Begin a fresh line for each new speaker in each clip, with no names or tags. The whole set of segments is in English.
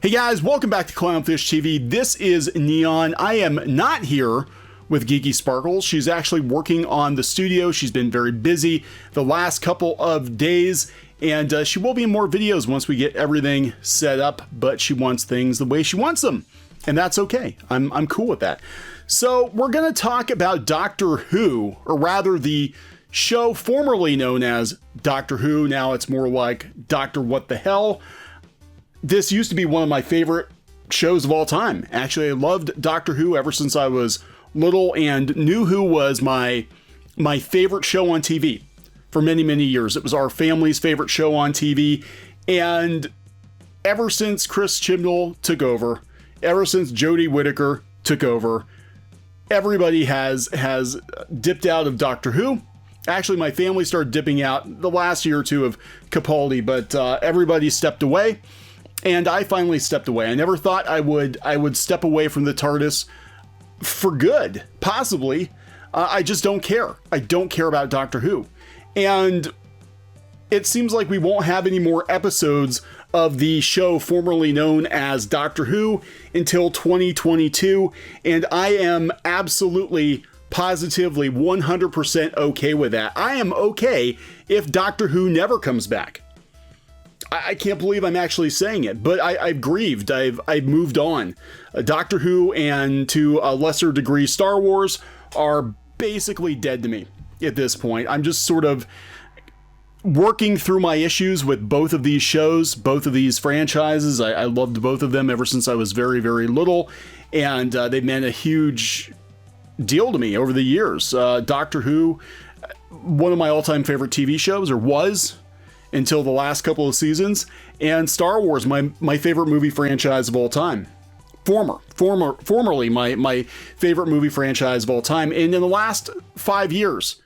Hey guys, welcome back to Clownfish TV. This is Kneon. I am not here with Geeky Sparkles. She's actually working on the studio. She's been very busy the last couple of days, and she will be in more videos once we get everything set up, but she wants things the way she wants them, and that's okay. I'm cool with that. So we're going to talk about Doctor Who, or rather the show formerly known as Doctor Who. Now it's more like Doctor What the Hell. This used to be one of my favorite shows of all time. Actually, I loved Doctor Who ever since I was little, and knew Who was my favorite show on TV for many, many years. It was our family's favorite show on TV, and ever since Chris Chibnall took over, ever since Jodie Whittaker took over, everybody has dipped out of Doctor Who. Actually, my family started dipping out the last year or two of Capaldi, but everybody stepped away. And I finally stepped away. I never thought I would step away from the TARDIS for good, possibly. I just don't care. I don't care about Doctor Who. And it seems like we won't have any more episodes of the show formerly known as Doctor Who until 2022. And I am absolutely, positively, 100% okay with that. I am okay if Doctor Who never comes back. I can't believe I'm actually saying it, but I've grieved. I've moved on. Doctor Who and to a lesser degree Star Wars are basically dead to me at this point. I'm just sort of working through my issues with both of these shows, both of these franchises. I loved both of them ever since I was very, very little, and they meant a huge deal to me over the years. Doctor Who, one of my all-time favorite TV shows, or was, until the last couple of seasons, and Star Wars, my favorite movie franchise of all time. Formerly my favorite movie franchise of all time. And in the last 5 years,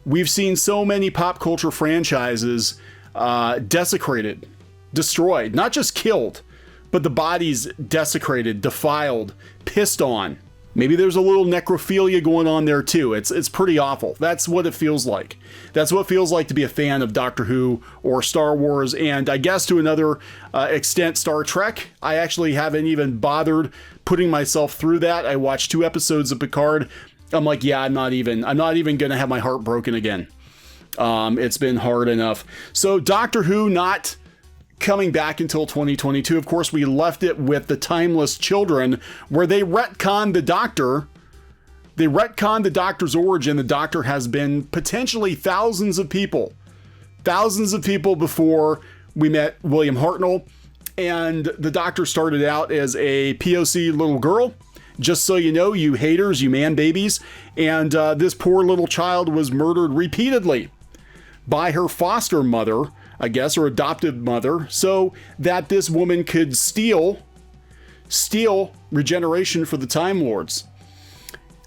we've seen so many pop culture franchises desecrated, destroyed, not just killed, but the bodies desecrated, defiled, pissed on. Maybe there's a little necrophilia going on there too. It's pretty awful. That's what it feels like. That's what it feels like to be a fan of Doctor Who or Star Wars, and I guess to another extent Star Trek. I actually haven't even bothered putting myself through that. I watched 2 episodes of Picard. I'm like, yeah, I'm not even gonna have my heart broken again. It's been hard enough. So Doctor Who not coming back until 2022. Of course, we left it with the Timeless Children, where they retconned the Doctor. They retconned the Doctor's origin. The Doctor has been potentially thousands of people before we met William Hartnell. And the Doctor started out as a POC little girl. Just so you know, you haters, you man babies. And this poor little child was murdered repeatedly by her foster mother, I guess, or adoptive mother, so that this woman could steal regeneration for the Time Lords.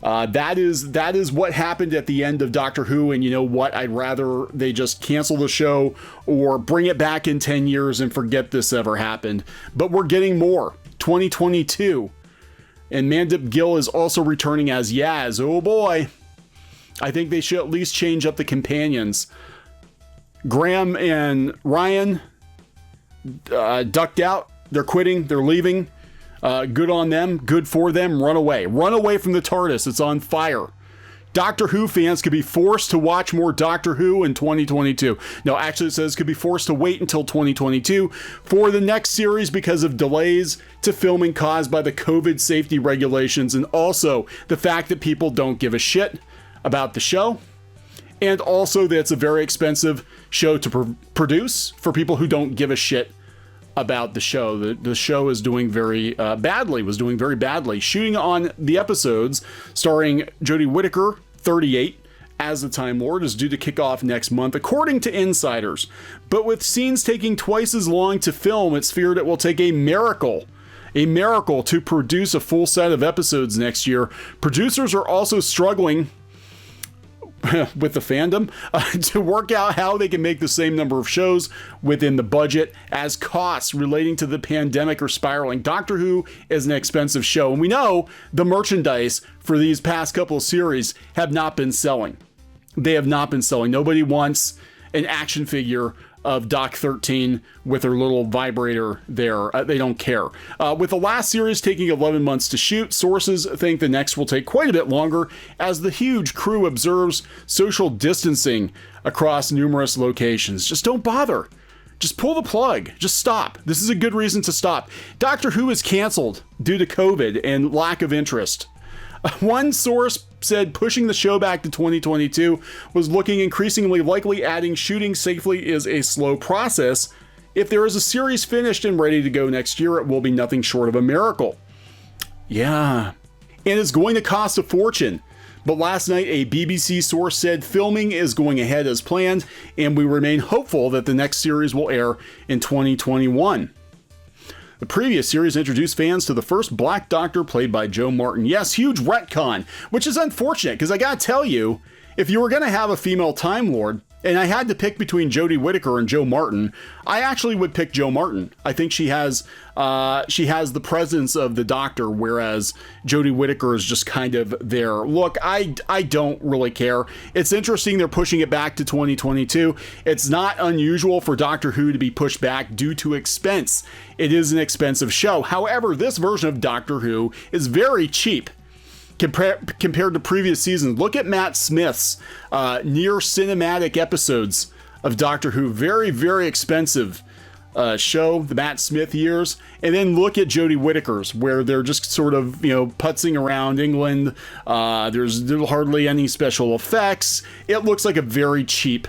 That is what happened at the end of Doctor Who, and you know what? I'd rather they just cancel the show or bring it back in 10 years and forget this ever happened. But we're getting more. 2022. And Mandip Gill is also returning as Yaz. Oh boy. I think they should at least change up the companions. Graham and Ryan ducked out. They're quitting. They're leaving. Good on them. Good for them. Run away. Run away from the TARDIS. It's on fire. Doctor Who fans could be forced to watch more Doctor Who in 2022. No, actually it says could be forced to wait until 2022 for the next series because of delays to filming caused by the COVID safety regulations, and also the fact that people don't give a shit about the show. And also that it's a very expensive show to produce for people who don't give a shit about the show. The show is doing very badly. Shooting on the episodes starring Jodie Whittaker, 38, as the Time Lord is due to kick off next month, according to insiders. But with scenes taking twice as long to film, it's feared it will take a miracle to produce a full set of episodes next year. Producers are also struggling with the fandom to work out how they can make the same number of shows within the budget, as costs relating to the pandemic are spiraling. Doctor Who is an expensive show, and we know the merchandise for these past couple of series have not been selling. They have not been selling. Nobody wants an action figure of Doc 13 with her little vibrator there. They don't care. With the last series taking 11 months to shoot, sources think the next will take quite a bit longer as the huge crew observes social distancing across numerous locations. Just don't bother. Just pull the plug. Just stop. This is a good reason to stop. Doctor Who is canceled due to COVID and lack of interest. One source said pushing the show back to 2022 was looking increasingly likely, adding shooting safely is a slow process. If there is a series finished and ready to go next year, it will be nothing short of a miracle. Yeah. And it's going to cost a fortune. But last night, a BBC source said filming is going ahead as planned, and we remain hopeful that the next series will air in 2021. The previous series introduced fans to the first Black Doctor played by Joe Martin. Yes, huge retcon, which is unfortunate because I gotta tell you, if you were gonna have a female Time Lord, and I had to pick between Jodie Whittaker and Joe Martin, I actually would pick Joe Martin. I think she has the presence of the Doctor, whereas Jodie Whittaker is just kind of there. Look, I don't really care. It's interesting they're pushing it back to 2022. It's not unusual for Doctor Who to be pushed back due to expense. It is an expensive show. However, this version of Doctor Who is very cheap. Compared to previous seasons. Look at Matt Smith's near cinematic episodes of Doctor Who. Very, very expensive show, the Matt Smith years. And then look at Jodie Whittaker's, where they're just sort of, putzing around England. There's hardly any special effects. It looks like a very cheap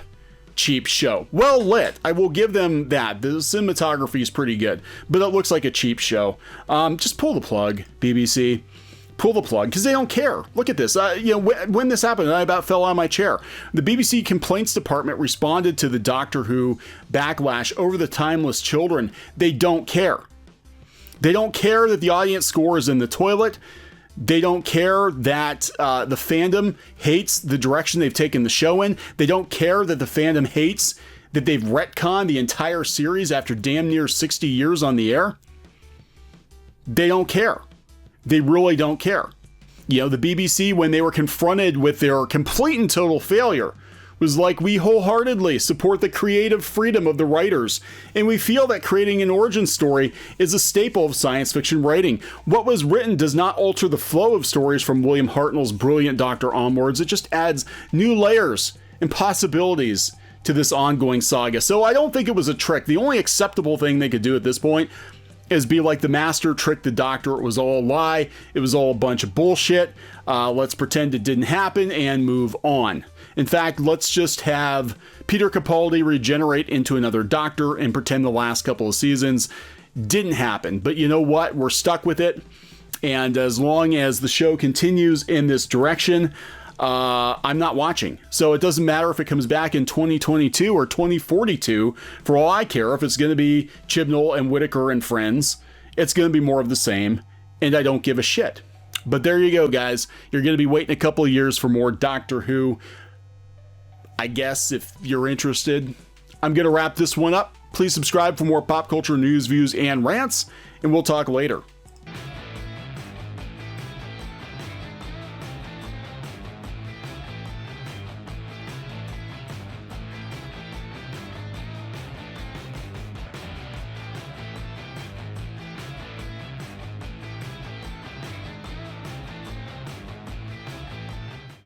show. Well lit. I will give them that. The cinematography is pretty good, but it looks like a cheap show. Just pull the plug, BBC. Pull the plug, because they don't care. Look at this. When this happened, I about fell out of my chair. The BBC Complaints Department responded to the Doctor Who backlash over the timeless children. They don't care. They don't care that the audience score is in the toilet. They don't care that the fandom hates the direction they've taken the show in. They don't care that the fandom hates that they've retconned the entire series after damn near 60 years on the air. They don't care. They really don't care. The BBC, when they were confronted with their complete and total failure, was like, we wholeheartedly support the creative freedom of the writers, and we feel that creating an origin story is a staple of science fiction writing. What was written does not alter the flow of stories from William Hartnell's brilliant Doctor onwards. It just adds new layers and possibilities to this ongoing saga. So I don't think it was a trick. The only acceptable thing they could do at this point is be like the Master tricked the Doctor. It was all a lie. It was all a bunch of bullshit. Let's pretend it didn't happen and move on. In fact, let's just have Peter Capaldi regenerate into another Doctor and pretend the last couple of seasons didn't happen. But you know what? We're stuck with it. And as long as the show continues in this direction, I'm not watching. So it doesn't matter if it comes back in 2022 or 2042. For all I care, if it's going to be Chibnall and Whittaker and friends, it's going to be more of the same. And I don't give a shit. But there you go, guys. You're going to be waiting a couple of years for more Doctor Who. I guess if you're interested, I'm going to wrap this one up. Please subscribe for more pop culture news, views, and rants. And we'll talk later.